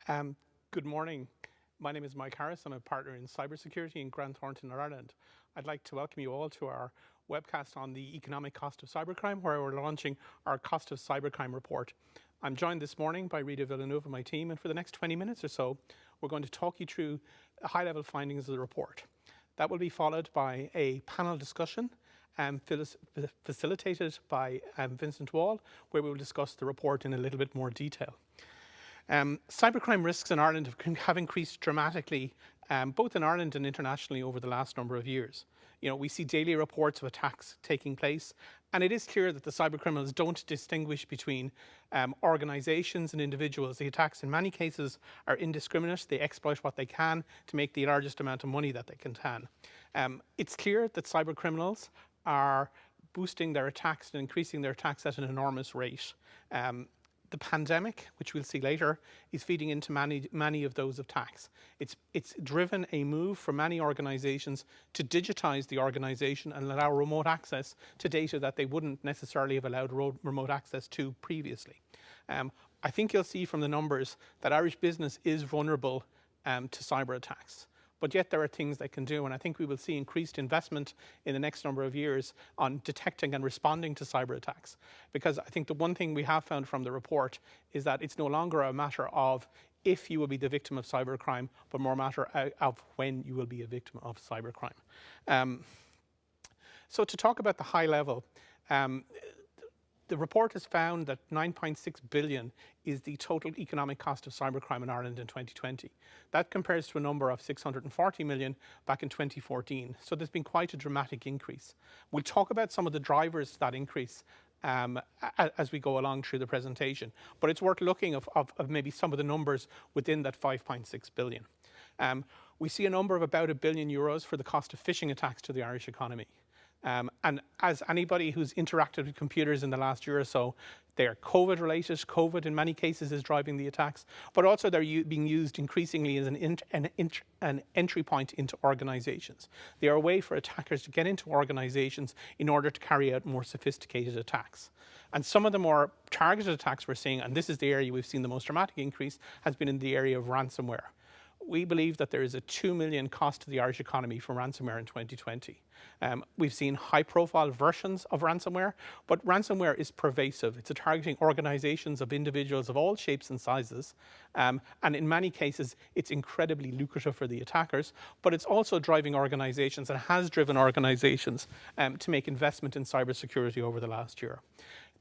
Good morning. My name is Mike Harris. I'm a partner in cybersecurity in Grant Thornton, Ireland. I'd like to welcome you all to our webcast on the economic cost of cybercrime, where we're launching our cost of cybercrime report. I'm joined this morning by Rita Villanova, my team, and for the next 20 minutes or so, we're going to talk you through high-level findings of the report. That will be followed by a panel discussion facilitated by Vincent Wall, where we will discuss the report in a little bit more detail. Cybercrime risks in Ireland have increased dramatically, both in Ireland and internationally over the last number of years. You know, we see daily reports of attacks taking place, and it is clear that the cybercriminals don't distinguish between organisations and individuals. The attacks in many cases are indiscriminate. They exploit what they can to make the largest amount of money that they can. It's clear that cybercriminals are boosting their attacks and increasing their attacks at an enormous rate. The pandemic, which we'll see later, is feeding into many of those attacks. It's driven a move for many organisations to digitise the organisation and allow remote access to data that they wouldn't necessarily have allowed remote access to previously. I think you'll see from the numbers that Irish business is vulnerable to cyber attacks. But yet there are things they can do, and I think we will see increased investment in the next number of years on detecting and responding to cyber attacks. Because I think the one thing we have found from the report is that it's no longer a matter of if you will be the victim of cybercrime, but more a matter of when you will be a victim of cybercrime. So to talk about the high level, the report has found that 9.6 billion is the total economic cost of cybercrime in Ireland in 2020. That compares to a number of 640 million back in 2014. So there's been quite a dramatic increase. We'll talk about some of the drivers to that increase as we go along through the presentation. But it's worth looking of maybe some of the numbers within that 5.6 billion. We see a number of about €1 billion for the cost of phishing attacks to the Irish economy. And as anybody who's interacted with computers in the last year or so, they're COVID related. COVID in many cases is driving the attacks, but also they're being used increasingly as an entry point into organizations. They are a way for attackers to get into organizations in order to carry out more sophisticated attacks. And some of the more targeted attacks we're seeing, and this is the area we've seen the most dramatic increase, has been in the area of ransomware. We believe that there is a 2 million cost to the Irish economy for ransomware in 2020. We've seen high-profile versions of ransomware, but ransomware is pervasive. It's targeting organizations of individuals of all shapes and sizes, and in many cases, it's incredibly lucrative for the attackers, but it's also driving organizations and has driven organizations to make investment in cybersecurity over the last year.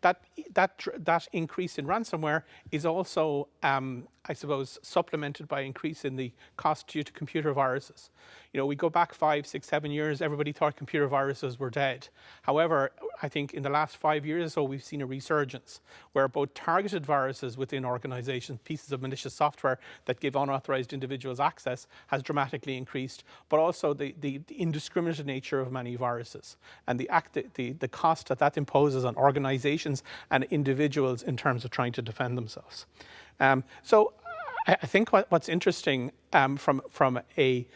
That increase in ransomware is also, I suppose, supplemented by increase in the cost due to computer viruses. You know, we go back 5, 6, 7 years, everybody thought computer viruses were dead. However, I think in the last 5 years or so, we've seen a resurgence where both targeted viruses within organizations, pieces of malicious software that give unauthorized individuals access, has dramatically increased, but also the indiscriminate nature of many viruses and the cost that imposes on organizations and individuals in terms of trying to defend themselves. So I think what's interesting from a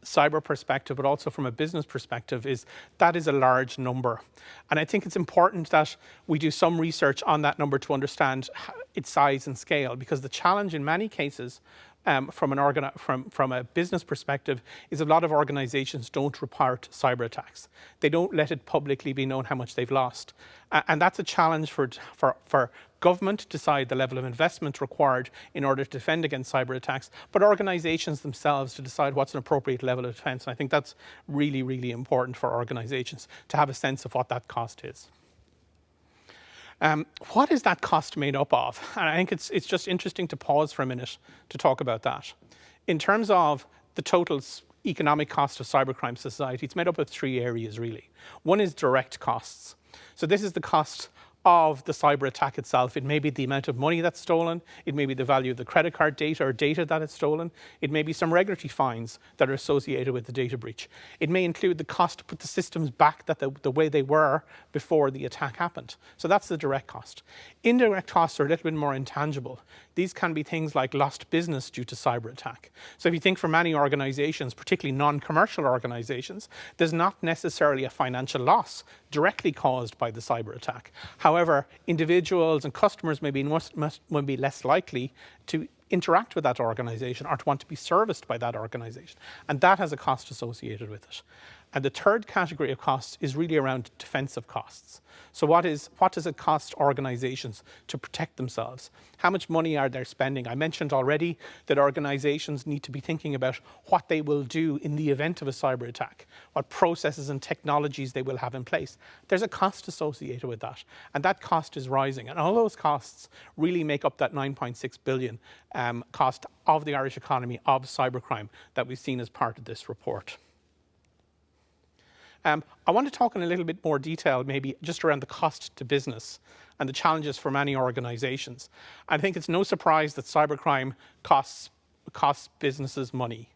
cyber perspective, but also from a business perspective, is that is a large number. And I think it's important that we do some research on that number to understand its size and scale, because the challenge in many cases from a business perspective is a lot of organizations don't report cyber attacks. They don't let it publicly be known how much they've lost. And that's a challenge for government to decide the level of investment required in order to defend against cyber attacks, but organizations themselves to decide what's an appropriate level of defense. And I think that's really, really important for organizations to have a sense of what that cost is. What is that cost made up of? And I think it's just interesting to pause for a minute to talk about that. In terms of the total economic cost of cybercrime society, it's made up of 3 areas really. One is direct costs. So this is the cost of the cyber attack itself. It may be the amount of money that's stolen. It may be the value of the credit card data or data that is stolen. It may be some regulatory fines that are associated with the data breach. It may include the cost to put the systems back the way they were before the attack happened. So that's the direct cost. Indirect costs are a little bit more intangible. These can be things like lost business due to cyber attack. So if you think for many organizations, particularly non-commercial organizations, there's not necessarily a financial loss directly caused by the cyber attack. However, individuals and customers may be less likely to interact with that organization or to want to be serviced by that organization. And that has a cost associated with it. And the third category of costs is really around defensive costs. So what does it cost organizations to protect themselves? How much money are they spending? I mentioned already that organizations need to be thinking about what they will do in the event of a cyber attack, what processes and technologies they will have in place. There's a cost associated with that, and that cost is rising. And all those costs really make up that 9.6 billion cost of the Irish economy of cybercrime that we've seen as part of this report. I want to talk in a little bit more detail, maybe just around the cost to business and the challenges for many organizations. I think it's no surprise that cybercrime costs businesses money.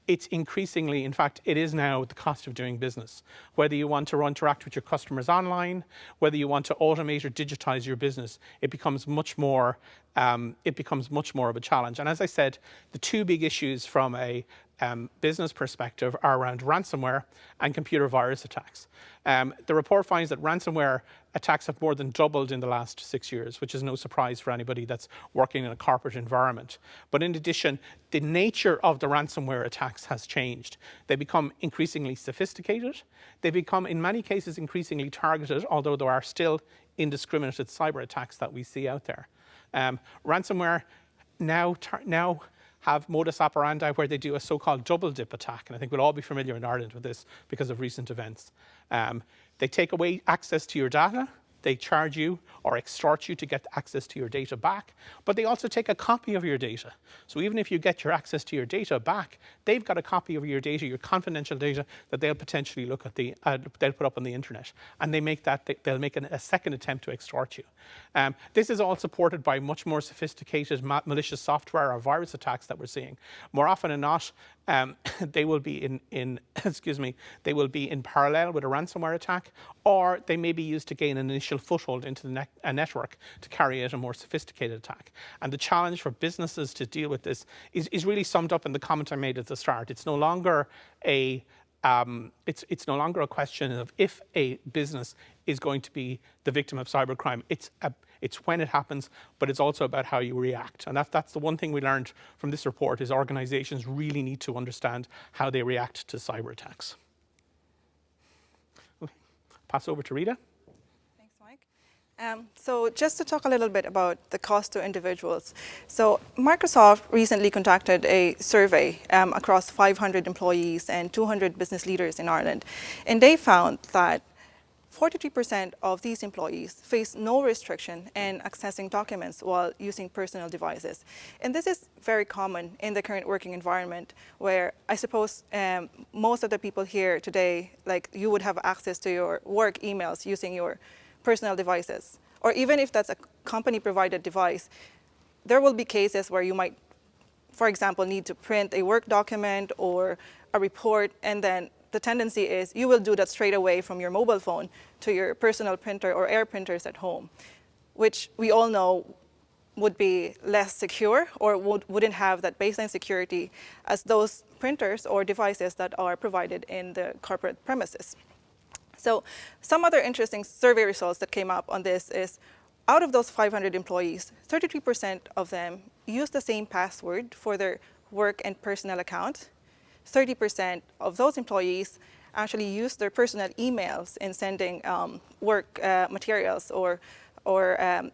It's increasingly, in fact, it is now the cost of doing business. Whether you want to interact with your customers online, whether you want to automate or digitize your business, it becomes much more of a challenge. And as I said, the two big issues from a business perspective are around ransomware and computer virus attacks. The report finds that ransomware attacks have more than doubled in the last 6 years, which is no surprise for anybody that's working in a corporate environment. But in addition, the nature of the ransomware attacks has changed. They become increasingly sophisticated. They become, in many cases, increasingly targeted, although there are still indiscriminate cyber attacks that we see out there. Ransomware now have modus operandi where they do a so-called double dip attack. And I think we'll all be familiar in Ireland with this because of recent events. They take away access to your data. They charge you or extort you to get access to your data back, but they also take a copy of your data. So even if you get your access to your data back, they've got a copy of your data, your confidential data, that they'll potentially look at they'll put up on the internet, and they'll make a second attempt to extort you. This is all supported by much more sophisticated malicious software or virus attacks that we're seeing. More often than not, they will be they will be in parallel with a ransomware attack, or they may be used to gain an initial foothold into a network to carry out a more sophisticated attack. And the challenge for businesses to deal with this is really summed up in the comment I made at the start. It's no longer it's no longer a question of if a business is going to be the victim of cybercrime. It's when it happens, but it's also about how you react. And that's the one thing we learned from this report, is organizations really need to understand how they react to cyber attacks. Okay. Pass over to Rita. Thanks, Mike. So just to talk a little bit about the cost to individuals. So Microsoft recently conducted a survey across 500 employees and 200 business leaders in Ireland. And they found that 43% of these employees face no restriction in accessing documents while using personal devices. And this is very common in the current working environment, where I suppose most of the people here today, like, you would have access to your work emails using your personal devices. Or even if that's a company-provided device, there will be cases where you might, for example, need to print a work document or a report, and then the tendency is you will do that straight away from your mobile phone to your personal printer or air printers at home, which we all know would be less secure or wouldn't have that baseline security as those printers or devices that are provided in the corporate premises. So some other interesting survey results that came up on this is, out of those 500 employees, 33% of them use the same password for their work and personal account. 30% of those employees actually use their personal emails in sending work materials or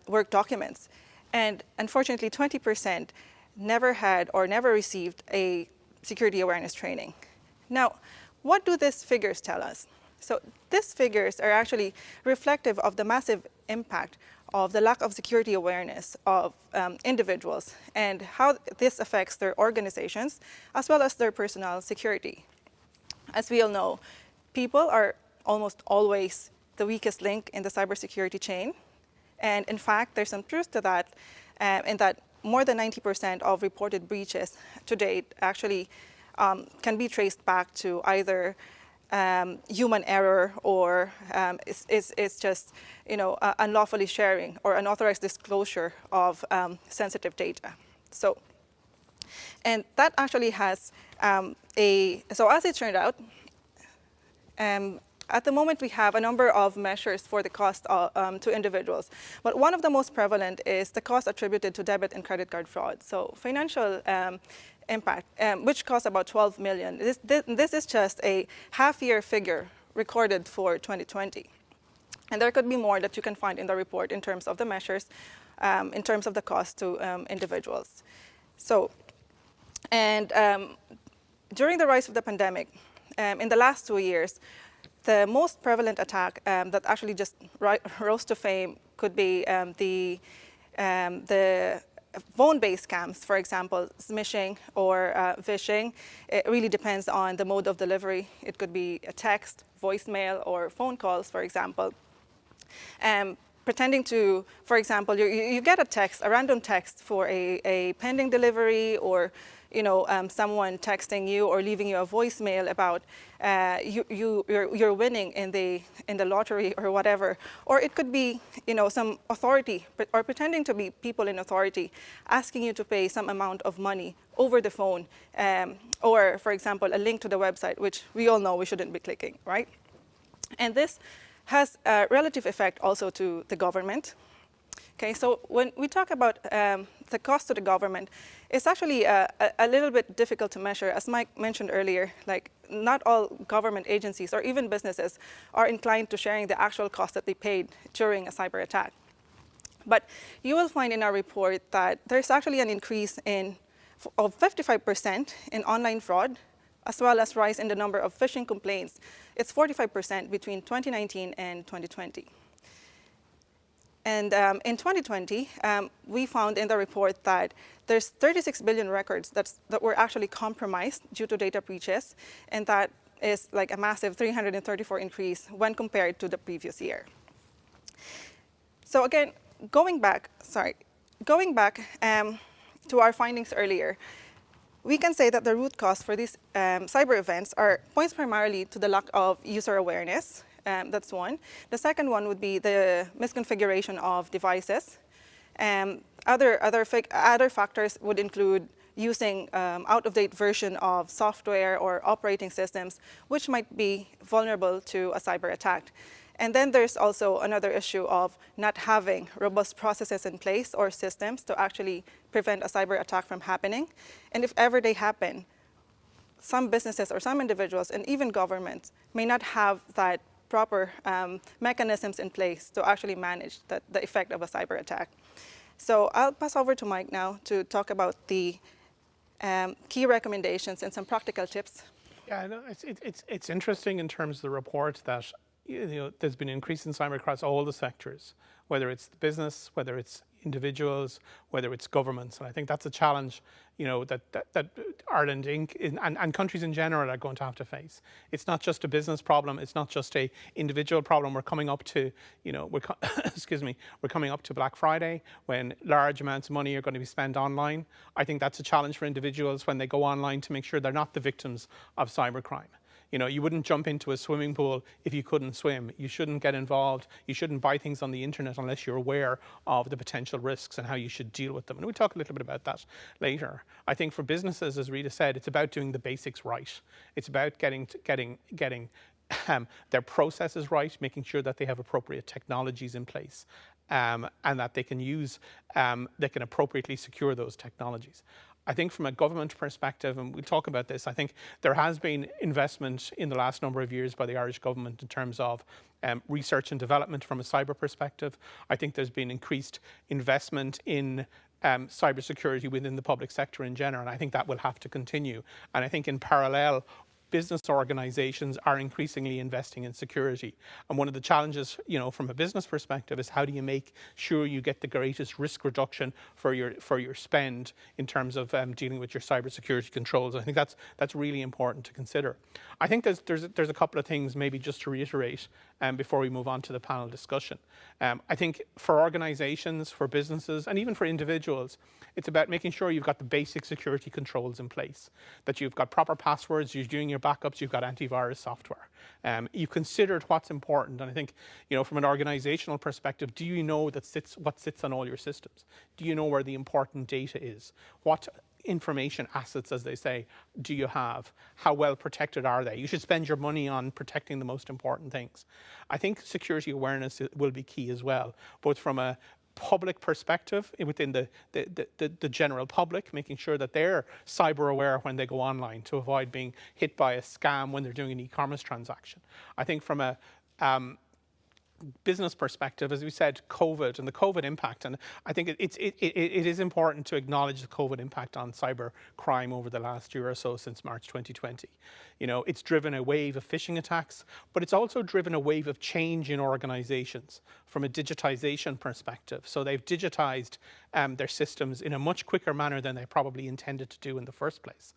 work documents. And unfortunately, 20% never had or never received a security awareness training. Now, what do these figures tell us? So these figures are actually reflective of the massive impact of the lack of security awareness of individuals and how this affects their organizations as well as their personal security. As we all know, people are almost always the weakest link in the cybersecurity chain. And in fact, there's some truth to that, in that more than 90% of reported breaches to date actually can be traced back to either human error or it's just, unlawfully sharing or unauthorized disclosure of sensitive data. So, and that actually has so as it turned out, At the moment, we have a number of measures for the cost to individuals. But one of the most prevalent is the cost attributed to debit and credit card fraud. So financial impact, which costs about 12 million. This is just a half-year figure recorded for 2020. And there could be more that you can find in the report in terms of the measures, in terms of the cost to individuals. So, and during the rise of the pandemic, in the last 2 years, the most prevalent attack that actually just rose to fame could be the phone-based scams, for example, smishing or phishing. It really depends on the mode of delivery. It could be a text, voicemail, or phone calls, for example. Pretending to, for example, you get a text, a random text for a pending delivery, or someone texting you or leaving you a voicemail about you're winning in the lottery or whatever. Or it could be some authority or pretending to be people in authority asking you to pay some amount of money over the phone, or for example a link to the website, which we all know we shouldn't be clicking, right? And this has a relative effect also to the government. Okay, so when we talk about the cost to the government, it's actually a little bit difficult to measure. As Mike mentioned earlier, like not all government agencies or even businesses are inclined to sharing the actual cost that they paid during a cyber attack. But you will find in our report that there's actually an increase of 55% in online fraud, as well as rise in the number of phishing complaints. It's 45% between 2019 and 2020. And in 2020, we found in the report that there's 36 billion records that were actually compromised due to data breaches, and that is like a massive 334 increase when compared to the previous year. So again, going back to our findings earlier, we can say that the root cause for these cyber events points primarily to the lack of user awareness. That's one. The second one would be the misconfiguration of devices. Other factors would include using out-of-date version of software or operating systems, which might be vulnerable to a cyber attack. And then there's also another issue of not having robust processes in place or systems to actually prevent a cyber attack from happening. And if ever they happen, some businesses or some individuals and even governments may not have that proper mechanisms in place to actually manage the effect of a cyber attack. So I'll pass over to Mike now to talk about the key recommendations and some practical tips. Yeah, no, it's interesting in terms of the report that there's been an increase in cyber across all the sectors, whether it's the business, whether it's individuals, whether it's governments. And I think that's a challenge, that Ireland Inc. and countries in general are going to have to face. It's not just a business problem. It's not just a individual problem. We're coming up to, we're coming up to Black Friday when large amounts of money are going to be spent online. I think that's a challenge for individuals when they go online to make sure they're not the victims of cybercrime. You wouldn't jump into a swimming pool if you couldn't swim. You shouldn't get involved. You shouldn't buy things on the internet unless you're aware of the potential risks and how you should deal with them. And we'll talk a little bit about that later. I think for businesses, as Rita said, it's about doing the basics right. It's about getting their processes right, making sure that they have appropriate technologies in place, and that they can appropriately secure those technologies. I think from a government perspective, and we'll talk about this, I think there has been investment in the last number of years by the Irish government in terms of research and development from a cyber perspective. I think there's been increased investment in cybersecurity within the public sector in general, and I think that will have to continue. And I think in parallel, business organizations are increasingly investing in security. And one of the challenges, from a business perspective is how do you make sure you get the greatest risk reduction for your spend in terms of dealing with your cybersecurity controls. I think that's really important to consider. I think there's a couple of things maybe just to reiterate before we move on to the panel discussion. I think for organizations, for businesses, and even for individuals, it's about making sure you've got the basic security controls in place, that you've got proper passwords, you're doing your backups, you've got antivirus software. You've considered what's important, and I think, from an organizational perspective, do you know what sits on all your systems? Do you know where the important data is? information assets, as they say, do you have? How well protected are they? You should spend your money on protecting the most important things. I think security awareness will be key as well, both from a public perspective within the general public, making sure that they're cyber aware when they go online to avoid being hit by a scam when they're doing an e-commerce transaction. I think from a business perspective, as we said, COVID and the COVID impact, and I think it is important to acknowledge the COVID impact on cyber crime over the last year or so since March 2020. You know, it's driven a wave of phishing attacks, but it's also driven a wave of change in organizations from a digitization perspective. So they've digitized their systems in a much quicker manner than they probably intended to do in the first place.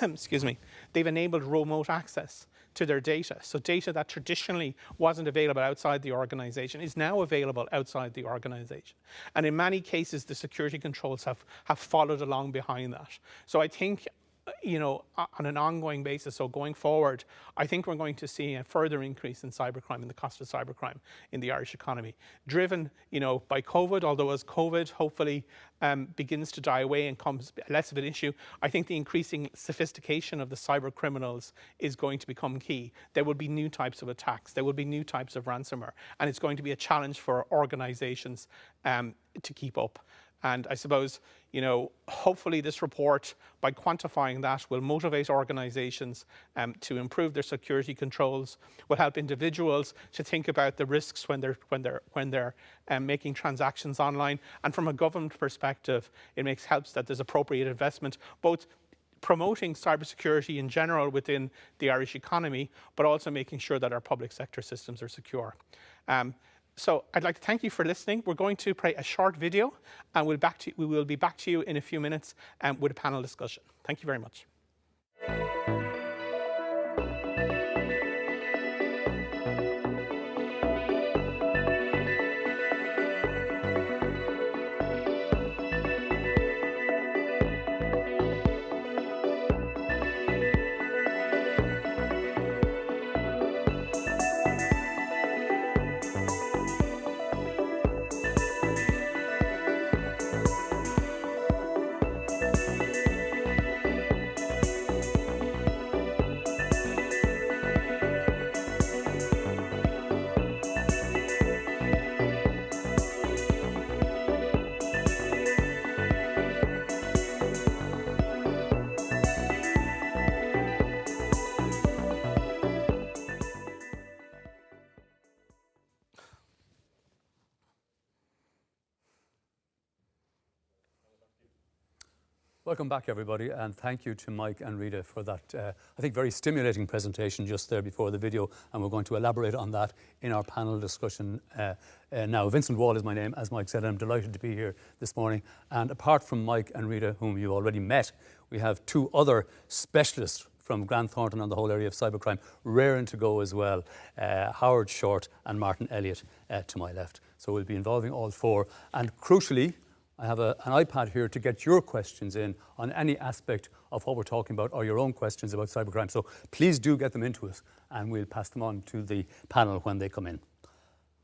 Excuse me. They've enabled remote access to their data. So data that traditionally wasn't available outside the organization is now available outside the organization. And in many cases, the security controls have followed along behind that. So I think, you know, on an ongoing basis, so going forward, I think we're going to see a further increase in cybercrime and the cost of cybercrime in the Irish economy, driven, you know, by COVID. Although as COVID hopefully begins to die away and becomes less of an issue, I think the increasing sophistication of the cyber criminals is going to become key. There will be new types of attacks. There will be new types of ransomware, and it's going to be a challenge for organizations to keep up. And I suppose, you know, hopefully this report, by quantifying that, will motivate organizations to improve their security controls, will help individuals to think about the risks when they're making transactions online. And from a government perspective, it helps that there's appropriate investment, both promoting cybersecurity in general within the Irish economy, but also making sure that our public sector systems are secure. So I'd like to thank you for listening. We're going to play a short video, and we will be back to you in a few minutes with a panel discussion. Thank you very much. Welcome back, everybody, and thank you to Mike and Rita for that, I think, very stimulating presentation just there before the video, and we're going to elaborate on that in our panel discussion now. Vincent Wall is my name, as Mike said, and I'm delighted to be here this morning. And apart from Mike and Rita, whom you already met, we have two other specialists from Grant Thornton on the whole area of cybercrime, raring to go as well, Howard Short and Martin Elliott to my left. So we'll be involving all four, and crucially, I have an iPad here to get your questions in on any aspect of what we're talking about or your own questions about cybercrime. So please do get them into us and we'll pass them on to the panel when they come in.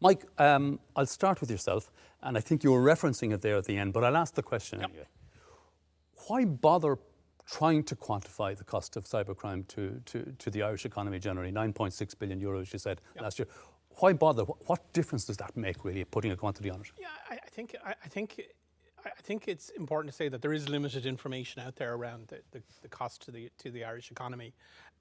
Mike, I'll start with yourself, and I think you were referencing it there at the end, but I'll ask the question anyway. Why bother trying to quantify the cost of cybercrime to the Irish economy generally? 9.6 billion euros, you said, last year. Why bother? What difference does that make, really, putting a quantity on it? Yeah, I think it's important to say that there is limited information out there around the cost to the Irish economy.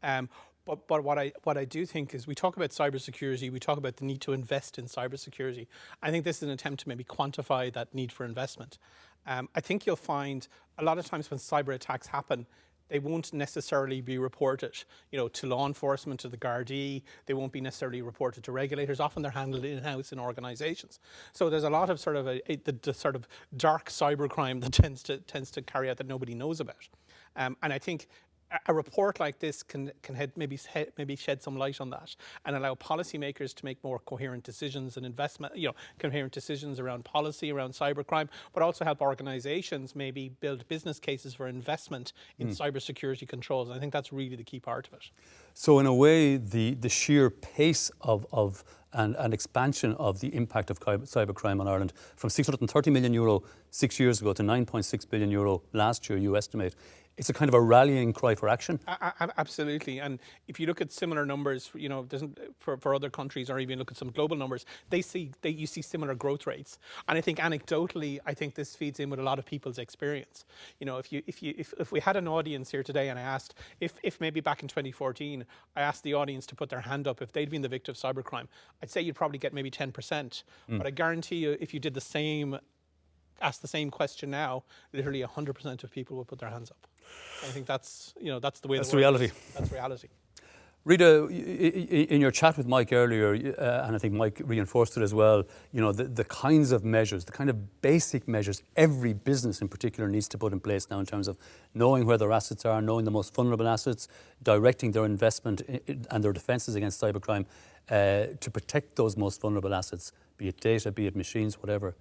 But what I do think is, we talk about cybersecurity, we talk about the need to invest in cybersecurity. I think this is an attempt to maybe quantify that need for investment. I think you'll find a lot of times when cyber attacks happen, they won't necessarily be reported, you know, to law enforcement, to the Gardaí. They won't be necessarily reported to regulators. Often they're handled in-house in organisations. So there's a lot of sort of the sort of dark cybercrime that tends to carry out that nobody knows about. And I think a report like this can maybe shed some light on that and allow policymakers to make more coherent decisions and coherent decisions around policy, around cybercrime, but also help organizations maybe build business cases for investment in cybersecurity controls. And I think that's really the key part of it. So in a way, the sheer pace of and expansion of the impact of cybercrime on Ireland from €630 million 6 years ago to €9.6 billion last year, you estimate, it's a kind of a rallying cry for action. Absolutely, and if you look at similar numbers, for other countries, or even look at some global numbers, you see similar growth rates. And I think anecdotally, I think this feeds in with a lot of people's experience. If we had an audience here today, and I asked if maybe back in 2014, I asked the audience to put their hand up if they'd been the victim of cybercrime, I'd say you'd probably get maybe 10%. But I guarantee you, if you did ask the same question now, literally 100% of people will put their hands up. I think that's the way. That's reality. That's reality. Rita, in your chat with Mike earlier, and I think Mike reinforced it as well, the kinds of measures, the kind of basic measures every business in particular needs to put in place now in terms of knowing where their assets are, knowing the most vulnerable assets, directing their investment and their defences against cybercrime to protect those most vulnerable assets, be it data, be it machines, whatever.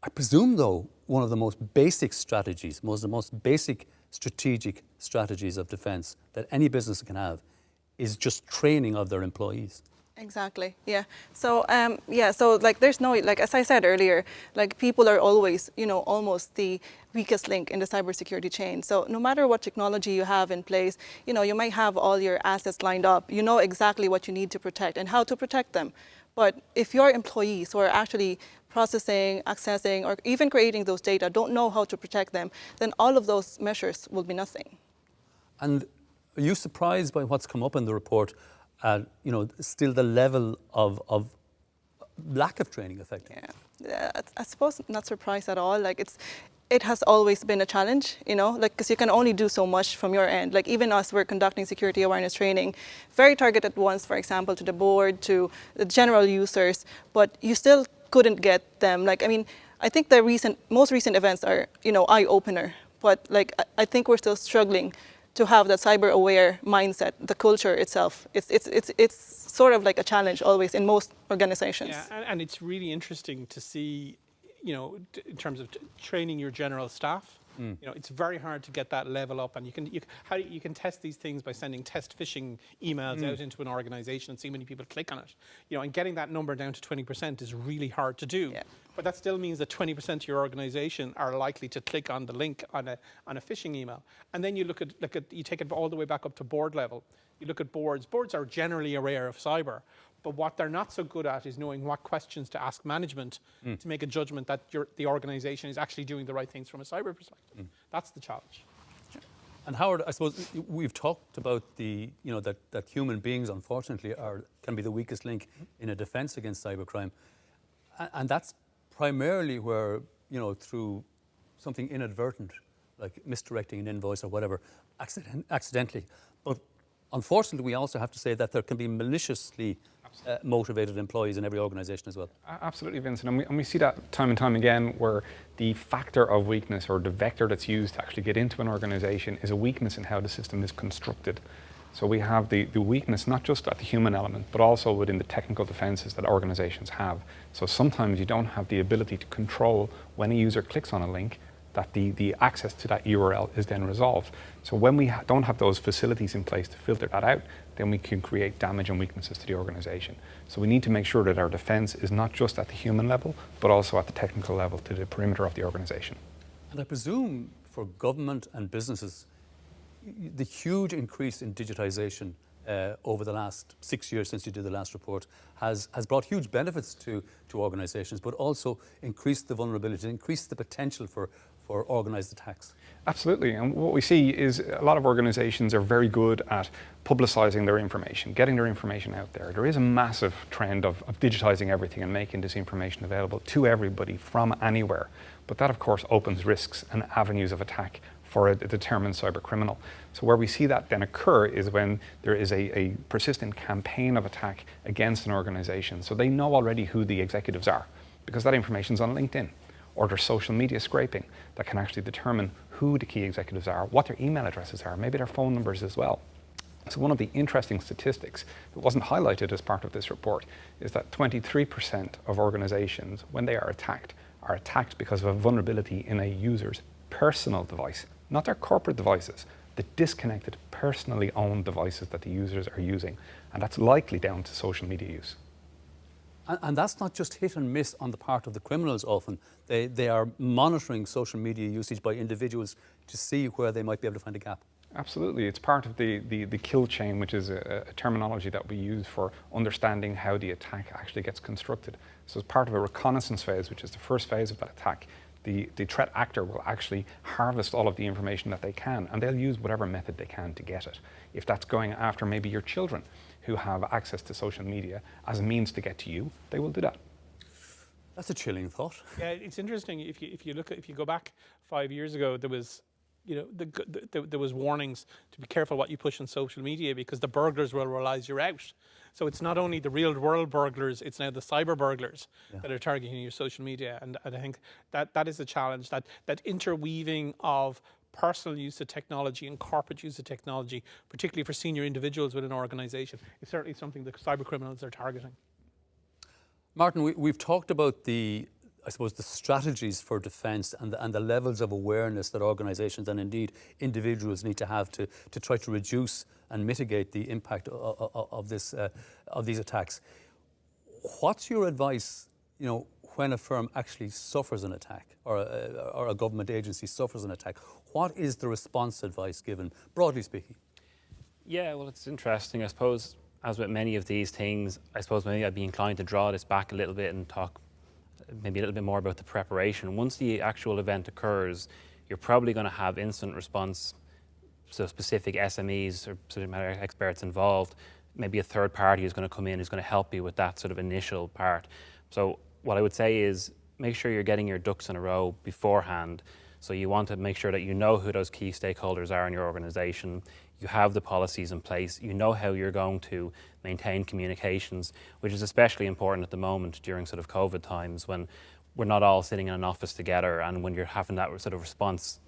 I presume, though, one of the most basic strategies, the most basic strategic strategies of defence that any business can have is just training of their employees. Exactly. Yeah. So So there's no, as I said earlier, people are always, almost the weakest link in the cybersecurity chain. So no matter what technology you have in place, you might have all your assets lined up. You know exactly what you need to protect and how to protect them. But if your employees who are actually processing, accessing, or even creating those data don't know how to protect them, then all of those measures will be nothing. And are you surprised by what's come up in the report? Still the level of lack of training, effectively. Yeah, I suppose not surprised at all. It has always been a challenge, because you can only do so much from your end. Even us, we're conducting security awareness training, very targeted ones, for example, to the board, to the general users, but you still couldn't get them. I think the most recent events are, eye-opener, but I think we're still struggling to have that cyber-aware mindset, the culture itself. It's sort of like a challenge always in most organizations. Yeah, and it's really interesting to see, in terms of training your general staff. It's very hard to get that level up, and you can test these things by sending test phishing emails out into an organization and see how many people click on it. And getting that number down to 20% is really hard to do. Yeah. But that still means that 20% of your organization are likely to click on the link on a phishing email. And then you you take it all the way back up to board level. You look at boards. Boards are generally aware of cyber, but what they're not so good at is knowing what questions to ask management to make a judgment that the organization is actually doing the right things from a cyber perspective. That's the challenge. And Howard, I suppose we've talked about that human beings, unfortunately, can be the weakest link in a defence against cybercrime, and that's primarily where through something inadvertent, like misdirecting an invoice or whatever, accidentally. But unfortunately, we also have to say that there can be maliciously motivated employees in every organisation as well. Absolutely, Vincent. And we see that time and time again where the factor of weakness or the vector that's used to actually get into an organisation is a weakness in how the system is constructed. So we have the weakness not just at the human element, but also within the technical defences that organisations have. So sometimes you don't have the ability to control when a user clicks on a link that the access to that URL is then resolved. So when we don't have those facilities in place to filter that out, then we can create damage and weaknesses to the organisation. So we need to make sure that our defence is not just at the human level, but also at the technical level to the perimeter of the organisation. And I presume for government and businesses, the huge increase in digitisation over the last 6 years since you did the last report has brought huge benefits to organisations, but also increased the vulnerability, increased the potential for organised attacks. Absolutely, and what we see is a lot of organisations are very good at publicising their information, getting their information out there. There is a massive trend of digitising everything and making this information available to everybody from anywhere. But that, of course, opens risks and avenues of attack for a determined cyber criminal. So where we see that then occur is when there is a persistent campaign of attack against an organisation. So they know already who the executives are because that information is on LinkedIn, or there's social media scraping that can actually determine who the key executives are, what their email addresses are, maybe their phone numbers as well. So one of the interesting statistics that wasn't highlighted as part of this report is that 23% of organizations, when they are attacked because of a vulnerability in a user's personal device, not their corporate devices, the disconnected, personally owned devices that the users are using. And that's likely down to social media use. And that's not just hit and miss on the part of the criminals often. They are monitoring social media usage by individuals to see where they might be able to find a gap. Absolutely. It's part of the kill chain, which is a terminology that we use for understanding how the attack actually gets constructed. So as part of a reconnaissance phase, which is the first phase of that attack, the threat actor will actually harvest all of the information that they can, and they'll use whatever method they can to get it. If that's going after maybe your children who have access to social media as a means to get to you, they will do that. That's a chilling thought. Yeah, it's interesting. If you go back 5 years ago, there was, there was warnings to be careful what you push on social media because the burglars will realize you're out. So it's not only the real world burglars, it's now the cyber burglars that are targeting your social media. And I think that is a challenge, that interweaving of personal use of technology and corporate use of technology, particularly for senior individuals within an organization, is certainly something that cyber criminals are targeting. Martin, we've talked about the strategies for defence and the levels of awareness that organisations and indeed individuals need to have to try to reduce and mitigate the impact of these attacks. What's your advice, when a firm actually suffers an attack or a government agency suffers an attack? What is the response advice given, broadly speaking? Yeah, well, it's interesting. I suppose, as with many of these things, maybe I'd be inclined to draw this back a little bit and talk maybe a little bit more about the preparation. Once the actual event occurs, you're probably going to have incident response, so specific SMEs or subject matter experts involved. Maybe a third party is going to come in who's going to help you with that sort of initial part. So what I would say is make sure you're getting your ducks in a row beforehand. So you want to make sure that you know who those key stakeholders are in your organization. You have the policies in place. You know how you're going to maintain communications, which is especially important at the moment during sort of COVID times when we're not all sitting in an office together, and when you're having that sort of response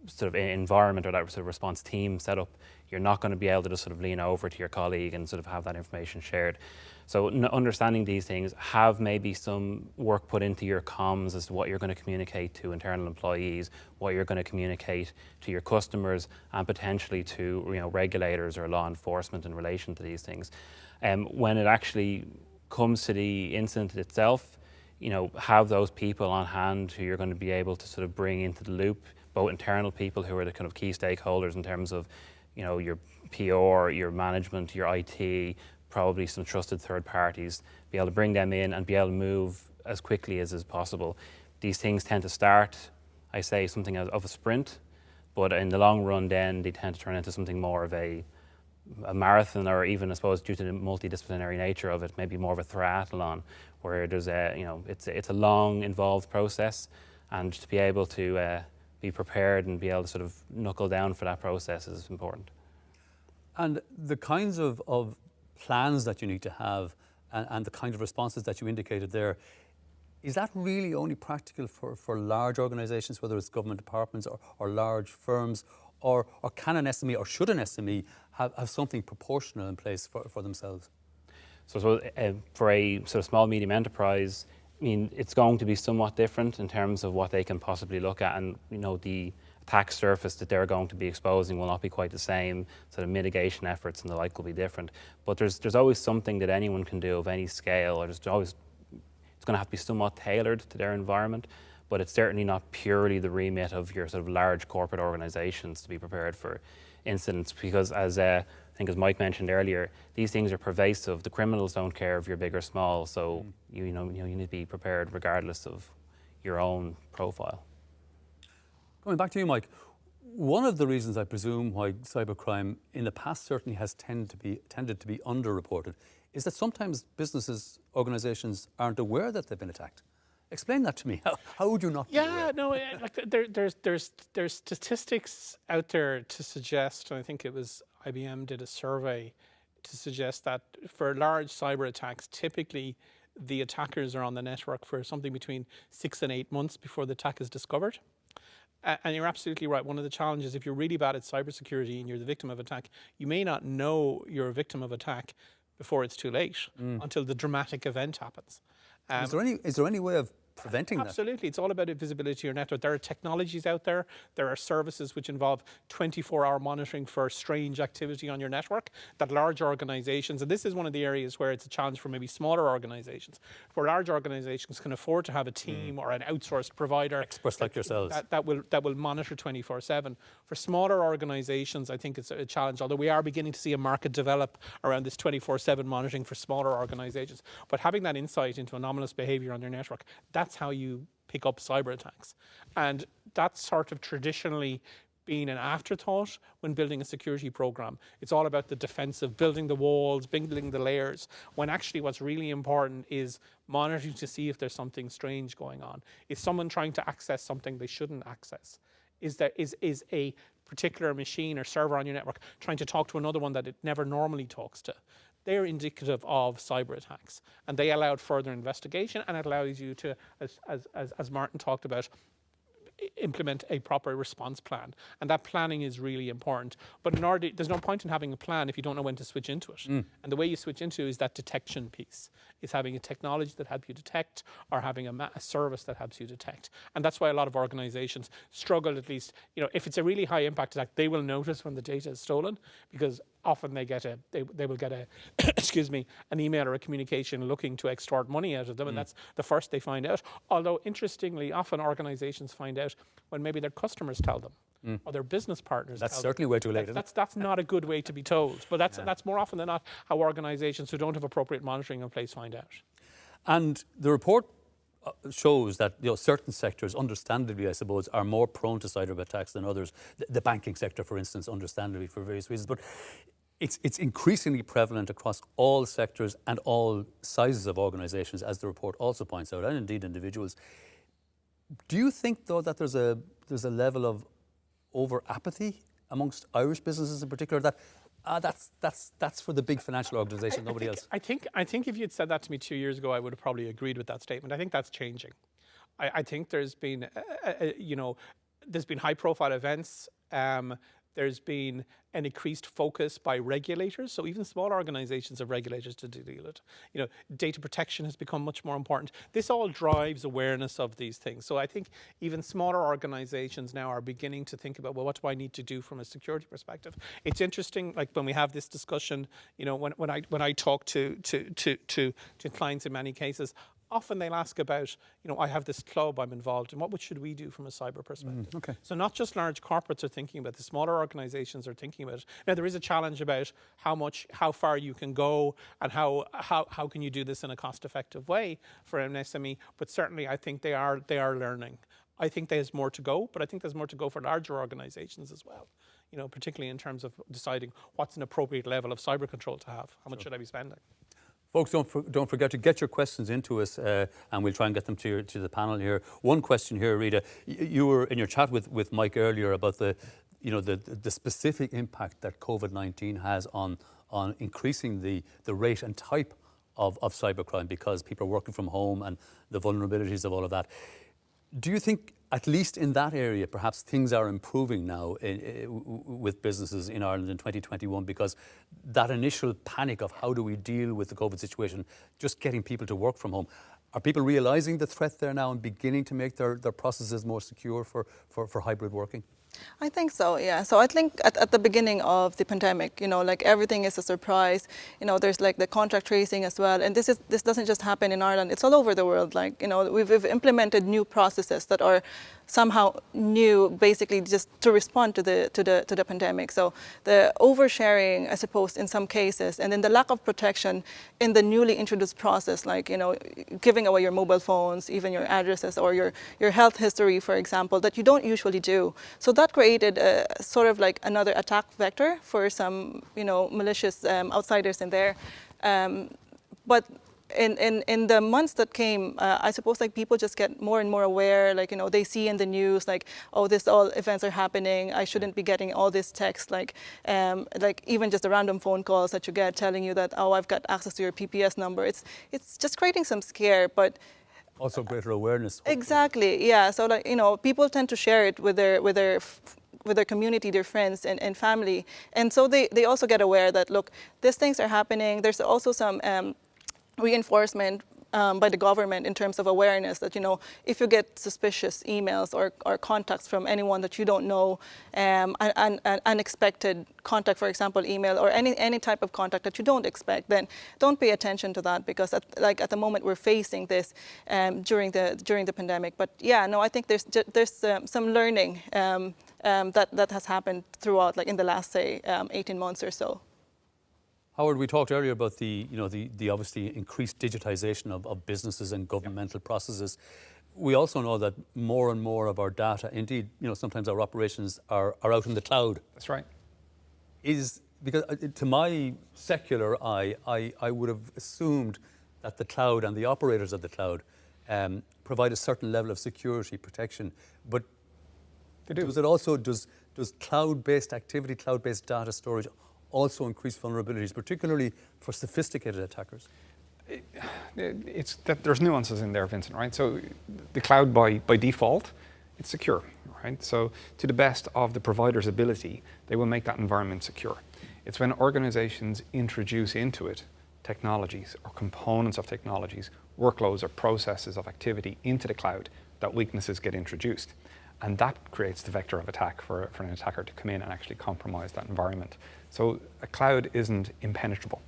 sort of environment or that sort of response team set up, you're not going to be able to just sort of lean over to your colleague and sort of have that information shared. So understanding these things, have maybe some work put into your comms as to what you're going to communicate to internal employees, what you're going to communicate to your customers, and potentially to regulators or law enforcement in relation to these things. When it actually comes to the incident itself, have those people on hand who you're going to be able to sort of bring into the loop, both internal people who are the kind of key stakeholders in terms of, your PR, your management, your IT, probably some trusted third parties, be able to bring them in and be able to move as quickly as is possible. These things tend to start, I say, something of a sprint, but in the long run then they tend to turn into something more of a marathon, or even, I suppose, due to the multidisciplinary nature of it, maybe more of a triathlon, where there's it's a long, involved process, and to be able to be prepared and be able to sort of knuckle down for that process is important. And the kinds of plans that you need to have and the kind of responses that you indicated there, is that really only practical for large organisations, whether it's government departments or large firms, or can an SME or should an SME have something proportional in place for themselves? So for a sort of small, medium enterprise, it's going to be somewhat different in terms of what they can possibly look at, and the attack surface that they're going to be exposing will not be quite the same, so the mitigation efforts and the like will be different. But there's always something that anyone can do of any scale, or it's going to have to be somewhat tailored to their environment, but it's certainly not purely the remit of your sort of large corporate organizations to be prepared for incidents, because as I think as Mike mentioned earlier, these things are pervasive. The criminals don't care if you're big or small, so you need to be prepared regardless of your own profile. Coming back to you, Mike, one of the reasons, I presume, why cybercrime in the past certainly has tended to be underreported is that sometimes businesses, organisations aren't aware that they've been attacked. Explain that to me. How would you not be aware? No, there's statistics out there to suggest, and I think it was IBM did a survey to suggest that for large cyber attacks, typically the attackers are on the network for something between 6 and 8 months before the attack is discovered. And you're absolutely right. One of the challenges, if you're really bad at cybersecurity and you're the victim of attack, you may not know you're a victim of attack before it's too late, until the dramatic event happens. Is there any way of preventing that? Absolutely. It's all about visibility of your network. There are technologies out there. There are services which involve 24-hour monitoring for strange activity on your network that large organizations, and this is one of the areas where it's a challenge for maybe smaller organizations, where large organizations can afford to have a team or an outsourced provider. Experts like yourselves. That will monitor 24/7. For smaller organizations, I think it's a challenge, although we are beginning to see a market develop around this 24/7 monitoring for smaller organizations. But having that insight into anomalous behavior on your network, that's how you pick up cyber attacks. And that's sort of traditionally been an afterthought when building a security program. It's all about the defensive, building the walls, building the layers, when actually what's really important is monitoring to see if there's something strange going on. Is someone trying to access something they shouldn't access? Is a particular machine or server on your network trying to talk to another one that it never normally talks to? They're indicative of cyber attacks, and they allowed further investigation, and it allows you to, as Martin talked about, implement a proper response plan. And that planning is really important. But in order, there's no point in having a plan if you don't know when to switch into it. And the way you switch into is that detection piece. Is having a technology that helps you detect, or having a service that helps you detect. And that's why a lot of organizations struggle, at least, if it's a really high impact attack, they will notice when the data is stolen, because often they will get a excuse me, an email or a communication looking to extort money out of them, and that's the first they find out. Although interestingly, often organizations find out when maybe their customers tell them, or their business partners. That's certainly way too late. That's not a good way to be told, but that's more often than not how organizations who don't have appropriate monitoring in place find out. And the report shows that certain sectors, understandably, I suppose, are more prone to cyber attacks than others. The banking sector, for instance, understandably for various reasons, but it's increasingly prevalent across all sectors and all sizes of organizations, as the report also points out, and indeed individuals. Do you think, though, that there's a level of over apathy amongst Irish businesses in particular, that that's for the big financial organisations, nobody else? I think if you'd said that to me 2 years ago, I would have probably agreed with that statement. I think that's changing. I think there's been, there's been high-profile events. There's been an increased focus by regulators. So even small organizations have regulators to deal with. Data protection has become much more important. This all drives awareness of these things. So I think even smaller organizations now are beginning to think about, well, what do I need to do from a security perspective? It's interesting, like when we have this discussion, when I talk to clients in many cases, often they'll ask about, I have this club I'm involved in, what should we do from a cyber perspective? Okay. So not just large corporates are thinking about the smaller organizations are thinking about it. Now there is a challenge about how far you can go and how can you do this in a cost-effective way for an SME, but certainly I think they are learning. I think there's more to go, but I think there's more to go for larger organizations as well. Particularly in terms of deciding what's an appropriate level of cyber control to have. How much should I be spending? Folks, don't forget to get your questions into us, and we'll try and get them to the panel here. One question here, Rita. You were in your chat with Mike earlier about the specific impact that COVID-19 has on increasing the rate and type of cybercrime, because people are working from home and the vulnerabilities of all of that. Do you think, at least in that area, perhaps things are improving now with businesses in Ireland in 2021, because that initial panic of how do we deal with the COVID situation, just getting people to work from home, are people realising the threat there now and beginning to make their processes more secure for hybrid working? I think so, yeah. So I think at the beginning of the pandemic, like everything is a surprise. There's like the contact tracing as well. And this doesn't just happen in Ireland, it's all over the world. Like, we've implemented new processes that are somehow new, basically just to respond to the pandemic. So the oversharing, I suppose, in some cases, and then the lack of protection in the newly introduced process, like, giving away your mobile phones, even your addresses or your health history, for example, that you don't usually do. So that created a sort of like another attack vector for some, malicious outsiders in there. But in the months that came, I suppose like people just get more and more aware, like, they see in the news, like, oh, this all events are happening, I shouldn't be getting all this text, like even just the random phone calls that you get telling you that, oh, I've got access to your PPS number. It's just creating some scare, but Also greater awareness. Hopefully. Exactly, yeah. So like, people tend to share it with their community, their friends and family. And so they also get aware that, look, these things are happening. There's also some reinforcement by the government in terms of awareness that, if you get suspicious emails or contacts from anyone that you don't know, an unexpected contact, for example, email, or any type of contact that you don't expect, then don't pay attention to that, because at the moment we're facing this during the pandemic. But yeah, no, I think there's some learning that has happened throughout, like in the last, say, 18 months or so. Howard, we talked earlier about the obviously increased digitization of businesses and governmental processes. We also know that more and more of our data, indeed, sometimes our operations are out in the cloud. That's right. Because to my secular eye, I would have assumed that the cloud and the operators of the cloud provide a certain level of security protection. But they do. Does cloud-based activity, cloud-based data storage also increase vulnerabilities, particularly for sophisticated attackers? It's that there's nuances in there, Vincent, right? So the cloud by default, it's secure, right? So to the best of the provider's ability, they will make that environment secure. It's when organizations introduce into it technologies or components of technologies, workloads or processes of activity into the cloud, that weaknesses get introduced. And that creates the vector of attack for an attacker to come in and actually compromise that environment. So a cloud isn't impenetrable,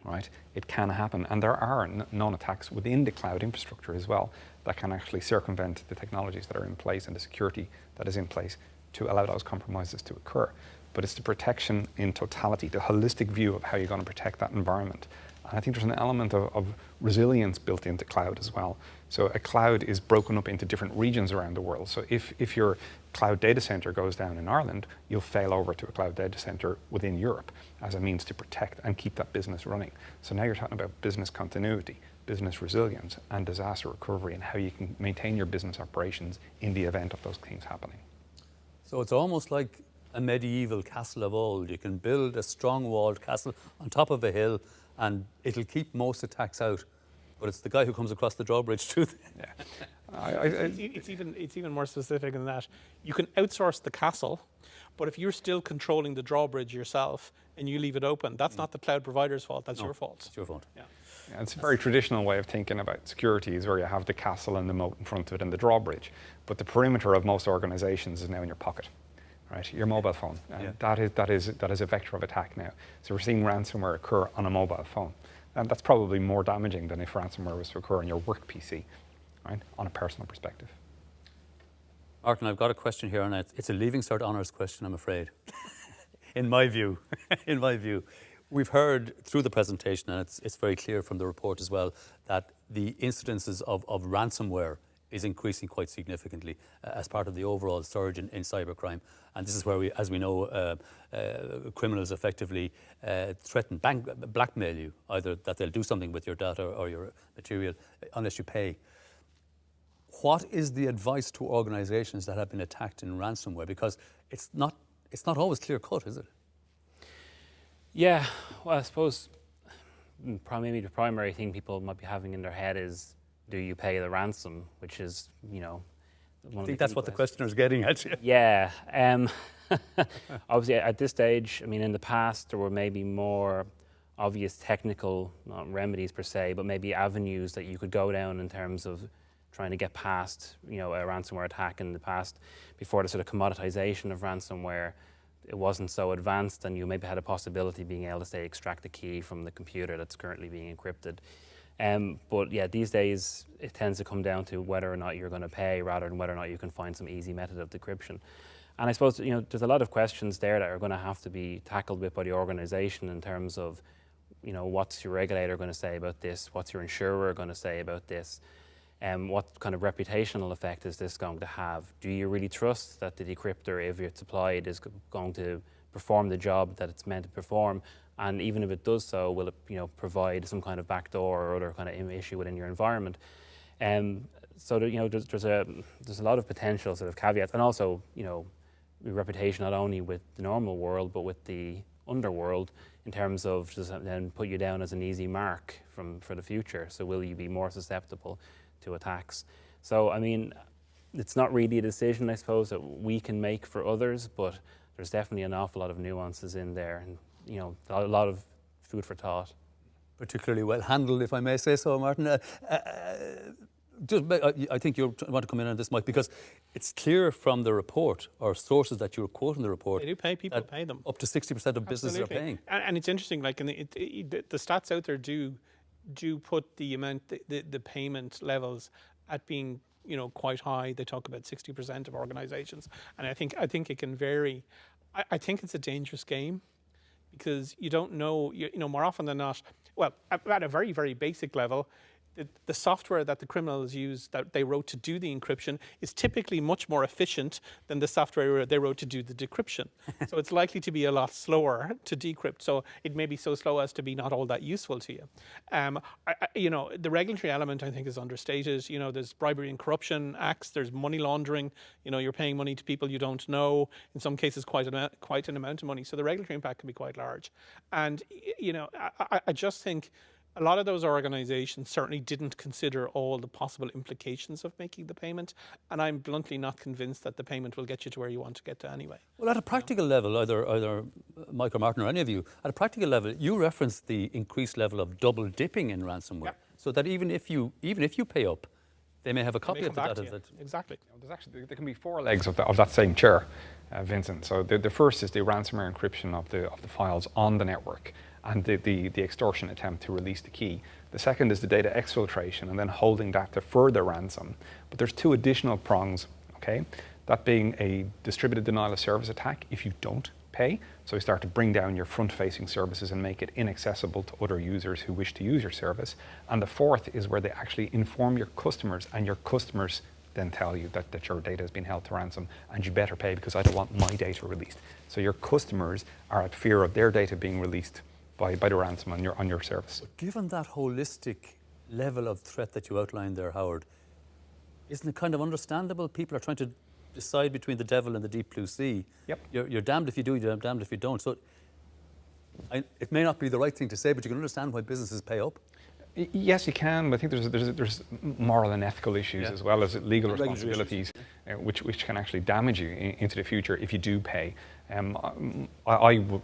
right? It can happen. And there are known attacks within the cloud infrastructure as well that can actually circumvent the technologies that are in place and the security that is in place to allow those compromises to occur. But it's the protection in totality, the holistic view of how you're going to protect that environment. And I think there's an element of resilience built into cloud as well. So a cloud is broken up into different regions around the world. So if your cloud data center goes down in Ireland, you'll fail over to a cloud data center within Europe as a means to protect and keep that business running. So now you're talking about business continuity, business resilience, and disaster recovery, and how you can maintain your business operations in the event of those things happening. So it's almost like a medieval castle of old. You can build a strong walled castle on top of a hill and it'll keep most attacks out. But it's the guy who comes across the drawbridge too. Yeah. It's even more specific than that. You can outsource the castle, but if you're still controlling the drawbridge yourself and you leave it open, that's not the cloud provider's fault, that's your fault. It's your fault. Yeah. Yeah, it's a very traditional way of thinking about security, is where you have the castle and the moat in front of it and the drawbridge. But the perimeter of most organizations is now in your pocket. Right, your mobile phone. That is a vector of attack now. So we're seeing ransomware occur on a mobile phone. And that's probably more damaging than if ransomware was to occur on your work PC, right, on a personal perspective. Martin, I've got a question here, and it's a Leaving Cert honours question, I'm afraid. In my view, we've heard through the presentation, and it's very clear from the report as well, that the incidences of ransomware is increasing quite significantly as part of the overall surge in cybercrime. And this is where, as we know, criminals effectively threaten, blackmail you, either that they'll do something with your data or your material unless you pay. What is the advice to organizations that have been attacked in ransomware? Because it's not always clear cut, is it? Yeah, well, I suppose maybe the primary thing people might be having in their head is, do you pay the ransom? Which is, I think that's what the questioner's getting at. Yeah. Obviously, at this stage, I mean, in the past, there were maybe more obvious technical, not remedies per se, but maybe avenues that you could go down in terms of trying to get past, a ransomware attack in the past. Before the sort of commoditization of ransomware, it wasn't so advanced, and you maybe had a possibility of being able to, say, extract the key from the computer that's currently being encrypted. But yeah, these days it tends to come down to whether or not you're going to pay, rather than whether or not you can find some easy method of decryption. And I suppose there's a lot of questions there that are going to have to be tackled with by the organisation in terms of, what's your regulator going to say about this? What's your insurer going to say about this? What kind of reputational effect is this going to have? Do you really trust that the decryptor, if it's applied, is going to perform the job that it's meant to perform? And even if it does so, will it provide some kind of backdoor or other kind of issue within your environment? So there's a lot of potential sort of caveats, and also reputation not only with the normal world but with the underworld, in terms of just then put you down as an easy mark for the future. So will you be more susceptible to attacks. So, I mean, it's not really a decision, I suppose, that we can make for others, but there's definitely an awful lot of nuances in there, and you know, a lot of food for thought. Particularly well handled, if I may say so, Martin. I think you want to come in on this, Mike, because it's clear from the report, or sources that you quote in the report, They do pay, people pay them. Up to 60% of businesses are paying. And it's interesting, like, the stats out there do put the amount, the payment levels at being, you know, quite high. They talk about 60% of organizations. And I think it can vary. I think it's a dangerous game, because you don't know, you know, more often than not, well, at a very, very basic level, the software that the criminals use, that they wrote to do the encryption, is typically much more efficient than the software they wrote to do the decryption. So it's likely to be a lot slower to decrypt. So it may be so slow as to be not all that useful to you. You know, the regulatory element, I think, is understated. You know, there's bribery and corruption acts, there's money laundering. You know, you're paying money to people you don't know. In some cases, quite an amount of money. So the regulatory impact can be quite large. And, you know, I just think a lot of those organizations certainly didn't consider all the possible implications of making the payment, and I'm bluntly not convinced that the payment will get you to where you want to get to anyway. Well, at a practical level, either Mike or Martin or any of you, at a practical level, you referenced the increased level of double dipping in ransomware. Yep. So that even if you pay up, they may have a copy of that. Exactly. There can be 4 legs of that same chair, Vincent. So the first is the ransomware encryption of the files on the network, and the extortion attempt to release the key. The second is the data exfiltration, and then holding that to further ransom. But there's 2 additional prongs, okay? That being a distributed denial of service attack if you don't pay. So you start to bring down your front-facing services and make it inaccessible to other users who wish to use your service. And the fourth is where they actually inform your customers, and your customers then tell you that your data has been held to ransom and you better pay because I don't want my data released. So your customers are at fear of their data being released by the ransom on your service. But given that holistic level of threat that you outlined there, Howard, isn't it kind of understandable? People are trying to decide between the devil and the deep blue sea. Yep. You're damned if you do, you're damned if you don't. So it may not be the right thing to say, but you can understand why businesses pay up. Yes, you can, but I think there's moral and ethical issues as well as legal responsibilities, which can actually damage you into the future if you do pay. I would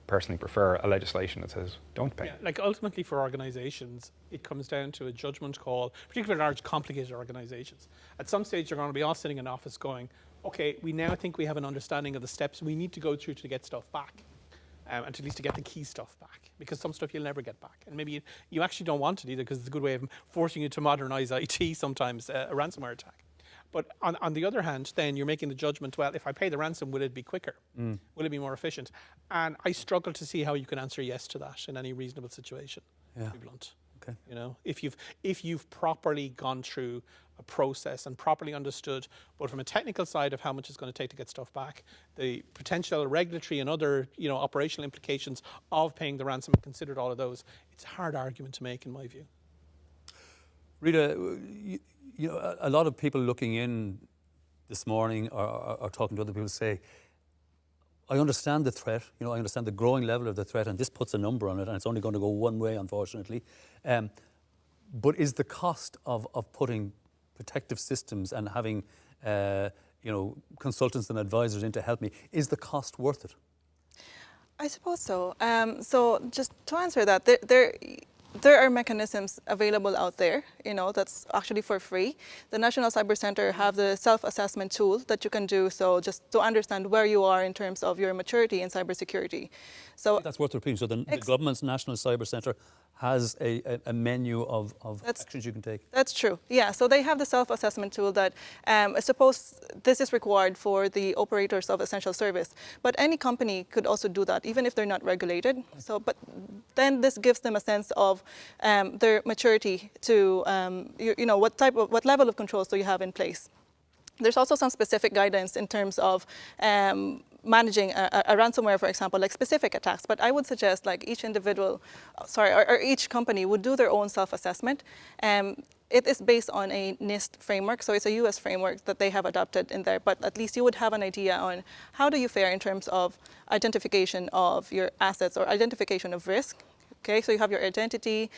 personally prefer a legislation that says don't pay. Yeah, like ultimately for organizations, it comes down to a judgment call, particularly large, complicated organizations. At some stage, you're going to be all sitting in office going, okay, we now think we have an understanding of the steps we need to go through to get stuff back. And at least to get the key stuff back, because some stuff you'll never get back. And maybe you actually don't want it either, because it's a good way of forcing you to modernize IT sometimes, a ransomware attack. But on the other hand, then you're making the judgment, well, if I pay the ransom, will it be quicker? Will it be more efficient? And I struggle to see how you can answer yes to that in any reasonable situation, to be blunt. Okay. You know, if you've properly gone through a process and properly understood, both from a technical side of how much it's going to take to get stuff back, the potential regulatory and other, you know, operational implications of paying the ransom, and considered all of those, it's a hard argument to make in my view. Rita, you know, a lot of people looking in this morning or talking to other people say, I understand the threat, you know, I understand the growing level of the threat, and this puts a number on it, and it's only going to go one way, unfortunately. But is the cost of putting protective systems and having, you know, consultants and advisors in to help me, is the cost worth it? I suppose so. So just to answer that, there are mechanisms available out there, you know, that's actually for free. The National Cyber Center have the self-assessment tool that you can do, so just to understand where you are in terms of your maturity in cybersecurity. So that's worth repeating. So the government's National Cyber Center has a menu of actions you can take. That's true, yeah. So they have the self-assessment tool that I suppose this is required for the operators of essential service, but any company could also do that, even if they're not regulated. So, but then this gives them a sense of their maturity to, you know, what level of controls do you have in place. There's also some specific guidance in terms of managing a ransomware, for example, like specific attacks. But I would suggest like each individual, or each company would do their own self-assessment. It is based on a NIST framework, so it's a US framework that they have adopted in there, but at least you would have an idea on how do you fare in terms of identification of your assets or identification of risk. Okay, so you have your identity,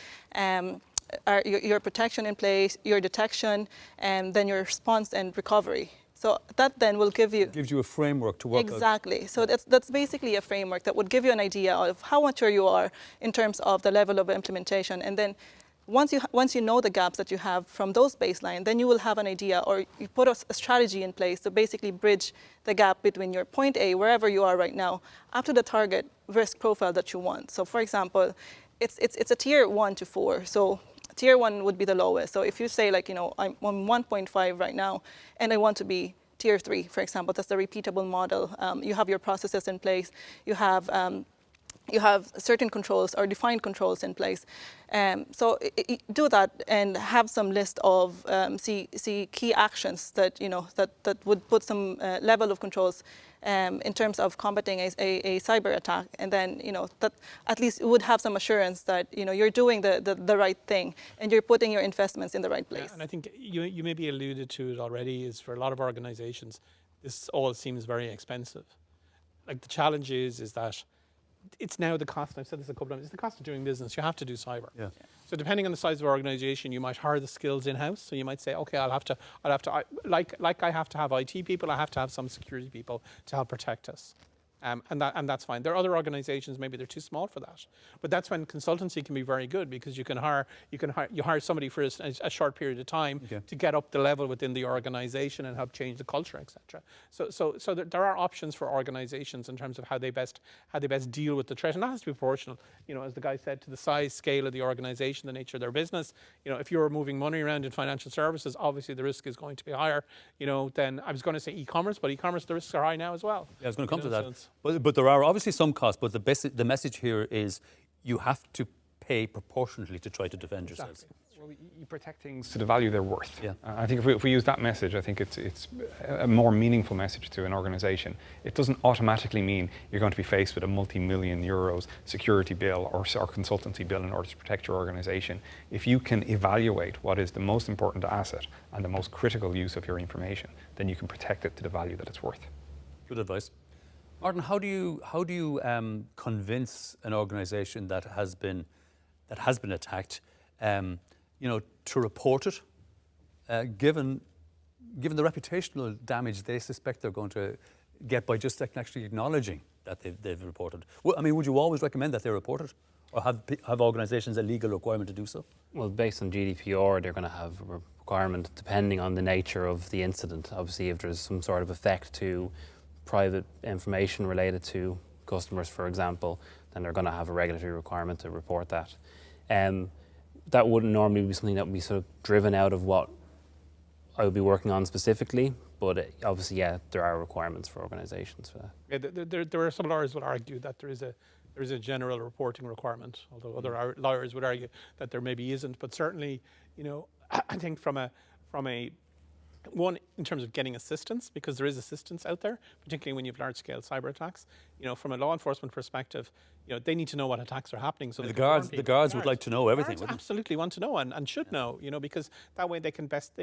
your protection in place, your detection, and then your response and recovery. So that then will give you... It gives you a framework to work Exactly. So that's basically a framework that would give you an idea of how mature you are in terms of the level of implementation. And then once you know the gaps that you have from those baseline, then you will have an idea, or you put a strategy in place to basically bridge the gap between your point A, wherever you are right now, up to the target risk profile that you want. So for example, it's a tier 1 to 4. So tier 1 would be the lowest. So if you say, like, you know, I'm on 1.5 right now, and I want to be tier 3, for example, that's the repeatable model. You have your processes in place. You have certain controls or defined controls in place. So do that and have some list of key actions that, you know, that would put some level of controls in terms of combating a cyber attack. And then, you know, that at least would have some assurance that, you know, you're doing the right thing and you're putting your investments in the right place. Yeah, and I think you maybe alluded to it already, is for a lot of organizations, this all seems very expensive. Like, the challenge is that it's now the cost, I've said this a couple of times, it's the cost of doing business. You have to do cyber. Yeah. So depending on the size of our organization, you might hire the skills in-house. So you might say, okay, I have to have IT people, I have to have some security people to help protect us. And that's fine. There are other organizations, maybe they're too small for that. But that's when consultancy can be very good, because you hire somebody for a short period of time to get up the level within the organization and help change the culture, etc. So there are options for organizations in terms of how they best deal with the threat, and that has to be proportional. You know, as the guy said, to the size, scale of the organization, the nature of their business. You know, if you're moving money around in financial services, obviously the risk is going to be higher. You know, than I was going to say e-commerce, but e-commerce, the risks are high now as well. Yeah, I was going to come to that. But there are obviously some costs, but the message here is you have to pay proportionately to try to defend yourselves. Well, you protect things to the value they're worth. Yeah. I think if we use that message, I think it's a more meaningful message to an organisation. It doesn't automatically mean you're going to be faced with a multi-million euros security bill or consultancy bill in order to protect your organisation. If you can evaluate what is the most important asset and the most critical use of your information, then you can protect it to the value that it's worth. Good advice. Martin, how do you convince an organisation that has been attacked, you know, to report it, given the reputational damage they suspect they're going to get by just actually acknowledging that they've reported? Well, I mean, would you always recommend that they report it, or have organisations a legal requirement to do so? Well, based on GDPR, they're going to have a requirement depending on the nature of the incident. Obviously, if there's some sort of effect to private information related to customers, for example, then they're going to have a regulatory requirement to report that. That wouldn't normally be something that would be sort of driven out of what I would be working on specifically, but obviously, yeah, there are requirements for organisations for that. Yeah, there are some lawyers would argue that there is a general reporting requirement, although other lawyers would argue that there maybe isn't. But certainly, you know, I think from a one, in terms of getting assistance, because there is assistance out there, particularly when you have large-scale cyber attacks. You know, from a law enforcement perspective, you know, they need to know what attacks are happening. So the guards would like to know everything. Guards absolutely want to know and should know. You know, because that way they can best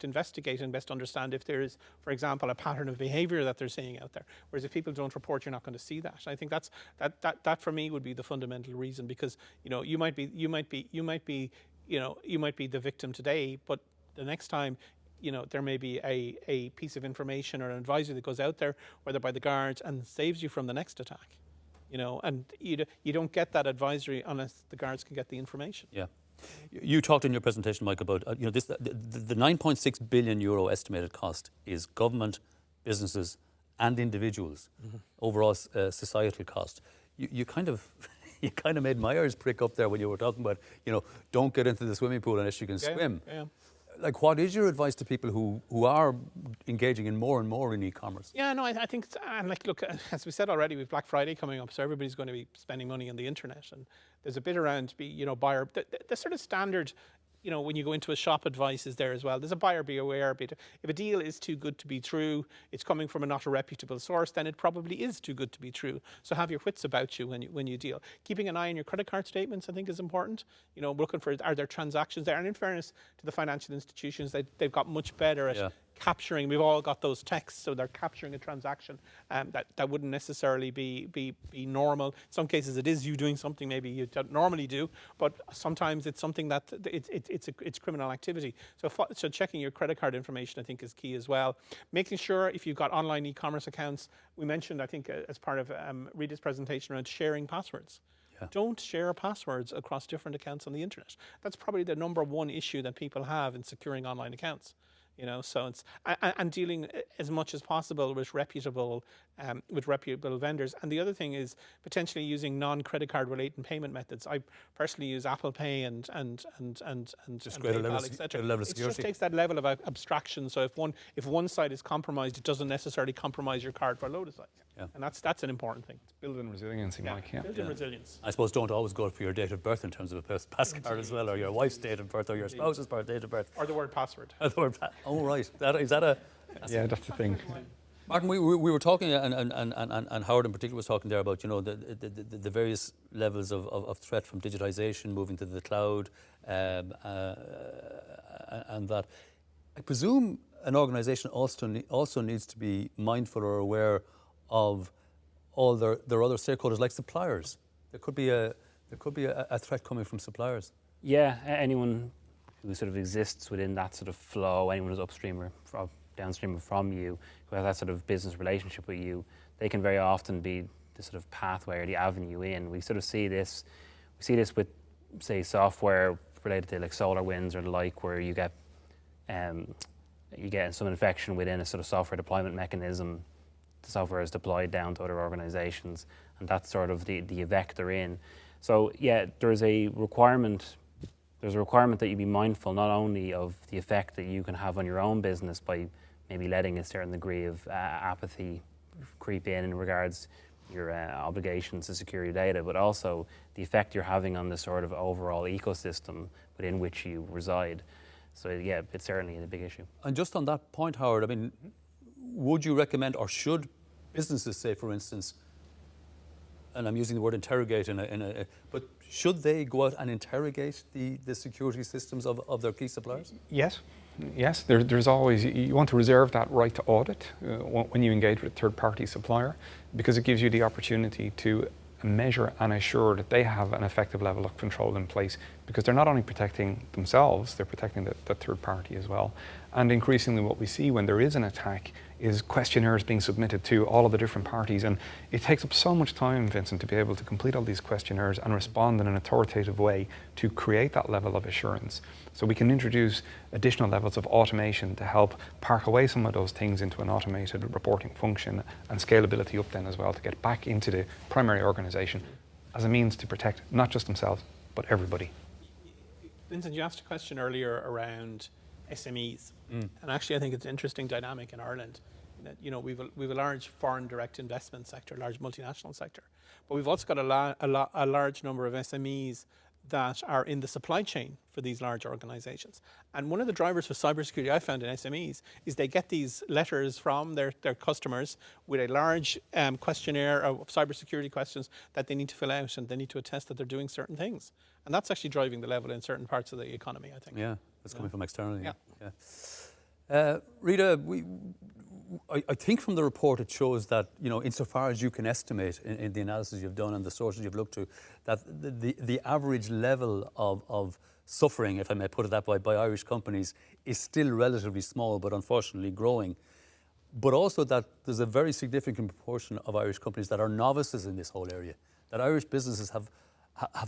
investigate and best understand if there is, for example, a pattern of behaviour that they're seeing out there. Whereas if people don't report, you're not going to see that. I think that for me would be the fundamental reason, because you know you might be the victim today, but the next time, you know, there may be a piece of information or an advisory that goes out there, whether by the guards, and saves you from the next attack. You know, and you don't get that advisory unless the guards can get the information. Yeah. You talked in your presentation, Mike, about the 9.6 billion euro estimated cost is government, businesses, and individuals. Overall societal cost. You kind of made my ears prick up there when you were talking about, you know, don't get into the swimming pool unless you can swim. Yeah. Like, what is your advice to people who are engaging in more and more in e-commerce? Yeah, no, I think, and like, look, as we said already, we've Black Friday coming up, so everybody's going to be spending money on the internet, and there's a bit around, buyer, the sort of standard, you know, when you go into a shop, advice is there as well. There's a buyer beware. If a deal is too good to be true, it's coming from not a reputable source, then it probably is too good to be true. So have your wits about you when you deal. Keeping an eye on your credit card statements, I think, is important. You know, looking for, are there transactions there? And in fairness to the financial institutions, they've got much better at capturing, we've all got those texts, so they're capturing a transaction that wouldn't necessarily be normal. In some cases it is you doing something maybe you don't normally do, but sometimes it's something that it's criminal activity. So checking your credit card information I think is key as well. Making sure if you've got online e-commerce accounts, we mentioned I think as part of Rita's presentation around sharing passwords. Yeah. Don't share passwords across different accounts on the internet. That's probably the #1 issue that people have in securing online accounts. You know, so it's and dealing as much as possible with reputable vendors. And the other thing is potentially using non-credit card related payment methods. I personally use Apple Pay and just greater level, etc. level of it security. Just takes that level of abstraction. So if one side is compromised, it doesn't necessarily compromise your card for a load of sides. Yeah. And that's an important thing. It's built-in resiliency, Mike. Yeah. Built-in resilience. I suppose don't always go for your date of birth in terms of a pass card as well, or your wife's date of birth, or your spouse's date of birth, or the word password. Oh right, is that a? Yeah, that's the thing. Martin, we were talking, and Howard in particular was talking there about, you know, the various levels of threat from digitization, moving to the cloud, and that. I presume an organisation also needs to be mindful or aware of all their other stakeholders, like suppliers. There could be a threat coming from suppliers. Yeah, anyone who sort of exists within that sort of flow, anyone who's upstream or downstream from you, who has that sort of business relationship with you, they can very often be the sort of pathway or the avenue in. We sort of see this with, say, software related to like SolarWinds or the like, where you get some infection within a sort of software deployment mechanism. The software is deployed down to other organizations, and that's sort of the vector in. So yeah, there's a requirement that you be mindful not only of the effect that you can have on your own business by maybe letting a certain degree of apathy creep in regards your obligations to secure your data, but also the effect you're having on the sort of overall ecosystem within which you reside. So yeah, it's certainly a big issue. And just on that point, Howard, I mean, would you recommend, or should businesses, say for instance, and I'm using the word interrogate but should they go out and interrogate the security systems of their key suppliers? Yes. There's always, you want to reserve that right to audit when you engage with a third-party supplier, because it gives you the opportunity to measure and assure that they have an effective level of control in place, because they're not only protecting themselves, they're protecting the third party as well. And increasingly what we see when there is an attack is questionnaires being submitted to all of the different parties, and it takes up so much time, Vincent, to be able to complete all these questionnaires and respond in an authoritative way to create that level of assurance. So we can introduce additional levels of automation to help park away some of those things into an automated reporting function, and scalability up then as well to get back into the primary organization as a means to protect not just themselves, but everybody. Vincent, you asked a question earlier around SMEs, and actually I think it's an interesting dynamic in Ireland. That, you know, we've a large foreign direct investment sector, large multinational sector, but we've also got a large number of SMEs that are in the supply chain for these large organizations. And one of the drivers for cybersecurity I found in SMEs is they get these letters from their customers with a large questionnaire of cybersecurity questions that they need to fill out, and they need to attest that they're doing certain things. And that's actually driving the level in certain parts of the economy, I think. Yeah, that's coming from externally. Yeah. Rita, I think from the report it shows that, you know, insofar as you can estimate in the analysis you've done and the sources you've looked to, that the average level of suffering, if I may put it that way, by Irish companies is still relatively small, but unfortunately growing. But also that there's a very significant proportion of Irish companies that are novices in this whole area, that Irish businesses have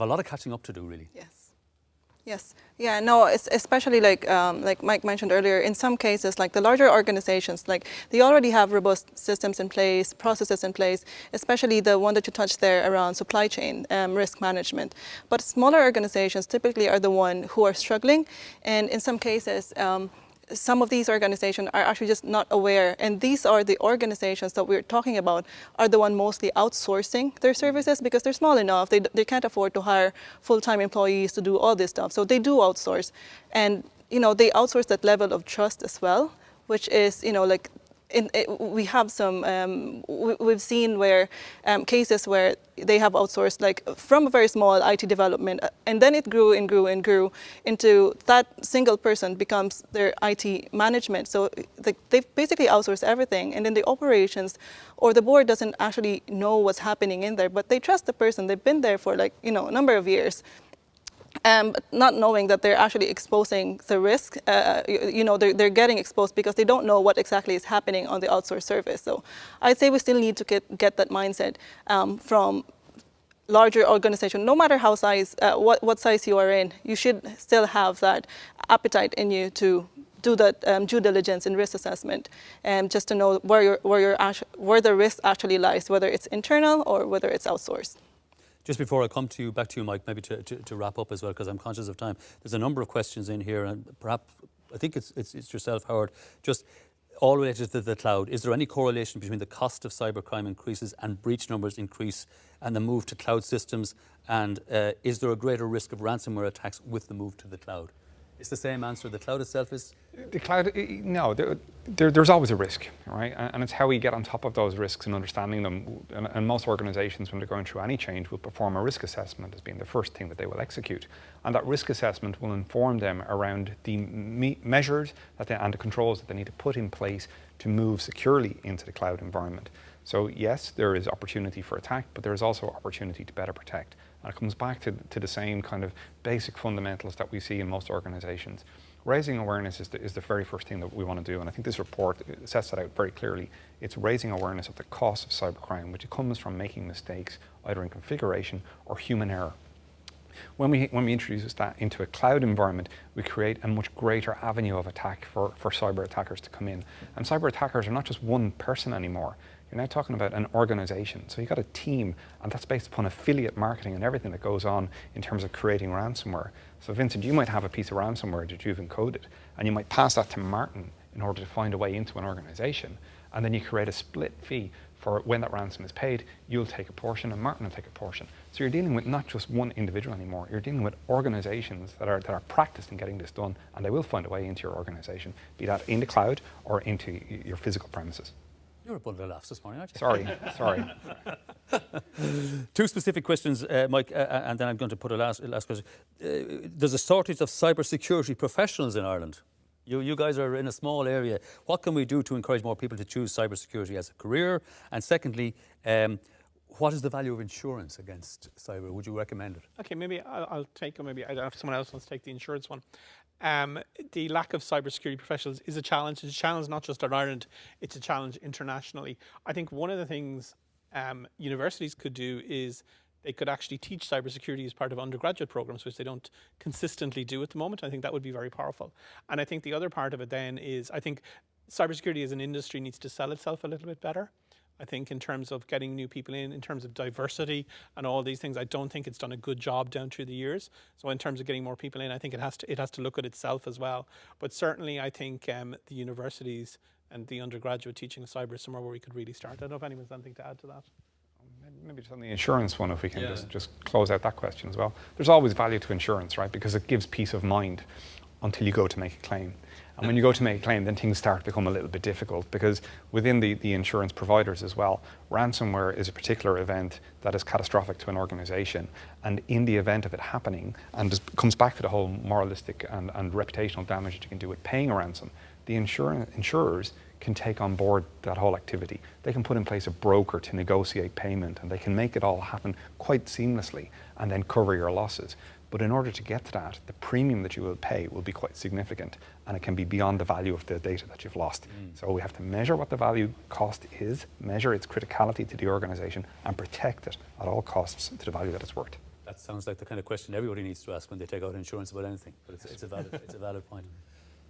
a lot of catching up to do, really. Yes. Yeah, no, it's especially like Mike mentioned earlier, in some cases, like the larger organizations, like they already have robust systems in place, processes in place, especially the one that you touched there around supply chain risk management. But smaller organizations typically are the one who are struggling. And in some cases, some of these organizations are actually just not aware, and these are the organizations that we're talking about are the one mostly outsourcing their services because they're small enough, they can't afford to hire full-time employees to do all this stuff, so they do outsource. And you know, they outsource that level of trust as well, which is, you know, like we have some, we've seen where cases where they have outsourced like from a very small IT development, and then it grew and grew and grew into that single person becomes their IT management. So they basically outsource everything, and then the operations or the board doesn't actually know what's happening in there, but they trust the person. They've been there for like, a number of years. But not knowing that they're actually exposing the risk, they're getting exposed because they don't know what exactly is happening on the outsourced service. So I'd say we still need to get that mindset from larger organization. No matter how size, what size you are in, you should still have that appetite in you to do that due diligence and risk assessment, and just to know where the risk actually lies, whether it's internal or whether it's outsourced. Just before I come back to you, Mike, maybe to wrap up as well, because I'm conscious of time. There's a number of questions in here, and perhaps I think it's yourself, Howard. Just all related to the cloud. Is there any correlation between the cost of cybercrime increases and breach numbers increase, and the move to cloud systems? And is there a greater risk of ransomware attacks with the move to the cloud? It's the same answer. The cloud itself is? The cloud, no, there's always a risk, right? And it's how we get on top of those risks and understanding them. And most organizations, when they're going through any change, will perform a risk assessment as being the first thing that they will execute. And that risk assessment will inform them around the measures and the controls that they need to put in place to move securely into the cloud environment. So yes, there is opportunity for attack, but there is also opportunity to better protect. And it comes back to the same kind of basic fundamentals that we see in most organizations. Raising awareness is the very first thing that we want to do, and I think this report sets that out very clearly. It's raising awareness of the cost of cybercrime, which comes from making mistakes either in configuration or human error. When we introduce that into a cloud environment, we create a much greater avenue of attack for cyber attackers to come in. And cyber attackers are not just one person anymore. You're now talking about an organization. So you've got a team, and that's based upon affiliate marketing and everything that goes on in terms of creating ransomware. So Vincent, you might have a piece of ransomware that you've encoded, and you might pass that to Martin in order to find a way into an organization. And then you create a split fee for when that ransom is paid. You'll take a portion and Martin will take a portion. So you're dealing with not just one individual anymore, you're dealing with organizations that are practiced in getting this done, and they will find a way into your organization, be that in the cloud or into your physical premises. You're a bundle of laughs this morning, aren't you? Sorry. Two specific questions, Mike, and then I'm going to put a last question. There's a shortage of cybersecurity professionals in Ireland. You guys are in a small area. What can we do to encourage more people to choose cybersecurity as a career? And secondly, what is the value of insurance against cyber? Would you recommend it? Okay, maybe I'll take, or maybe I don't know if someone else wants to take the insurance one. The lack of cybersecurity professionals is a challenge. It's a challenge not just in Ireland, it's a challenge internationally. I think one of the things universities could do is they could actually teach cybersecurity as part of undergraduate programs, which they don't consistently do at the moment. I think that would be very powerful. And I think the other part of it then is, I think cybersecurity as an industry needs to sell itself a little bit better. I think in terms of getting new people in terms of diversity and all these things, I don't think it's done a good job down through the years. So in terms of getting more people in, I think it has to look at itself as well. But certainly I think the universities and the undergraduate teaching of cyber is somewhere where we could really start. I don't know if anyone's got anything to add to that. Maybe just on the insurance one, if we can just close out that question as well. There's always value to insurance, right? Because it gives peace of mind until you go to make a claim. And when you go to make a claim, then things start to become a little bit difficult, because within the insurance providers as well, ransomware is a particular event that is catastrophic to an organization. And in the event of it happening, and this comes back to the whole moralistic and reputational damage that you can do with paying a ransom, the insurers can take on board that whole activity. They can put in place a broker to negotiate payment, and they can make it all happen quite seamlessly and then cover your losses. But in order to get to that, the premium that you will pay will be quite significant, and it can be beyond the value of the data that you've lost. So we have to measure what the value cost is, measure its criticality to the organization, and protect it at all costs to the value that it's worth. That sounds like the kind of question everybody needs to ask when they take out insurance about anything, but it's a valid point.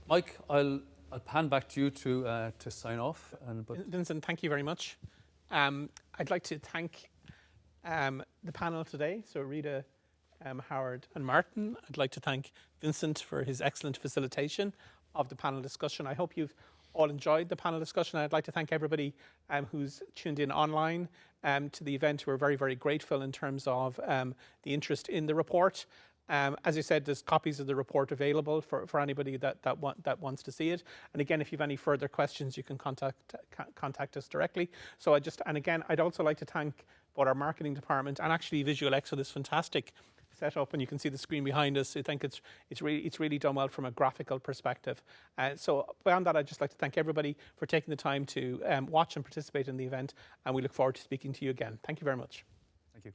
Mike, I'll pan back to you to sign off. Vincent, thank you very much. I'd like to thank the panel today. So Rita, Howard and Martin. I'd like to thank Vincent for his excellent facilitation of the panel discussion. I hope you've all enjoyed the panel discussion. I'd like to thank everybody who's tuned in online to the event. We're very, very grateful in terms of the interest in the report. As I said, there's copies of the report available for anybody that wants to see it. And again, if you have any further questions, you can contact us directly. So and again, I'd also like to thank both our marketing department and actually Visual X for this fantastic setup, and you can see the screen behind us. I think it's really done well from a graphical perspective. So beyond that, I'd just like to thank everybody for taking the time to watch and participate in the event, and we look forward to speaking to you again. Thank you very much. Thank you.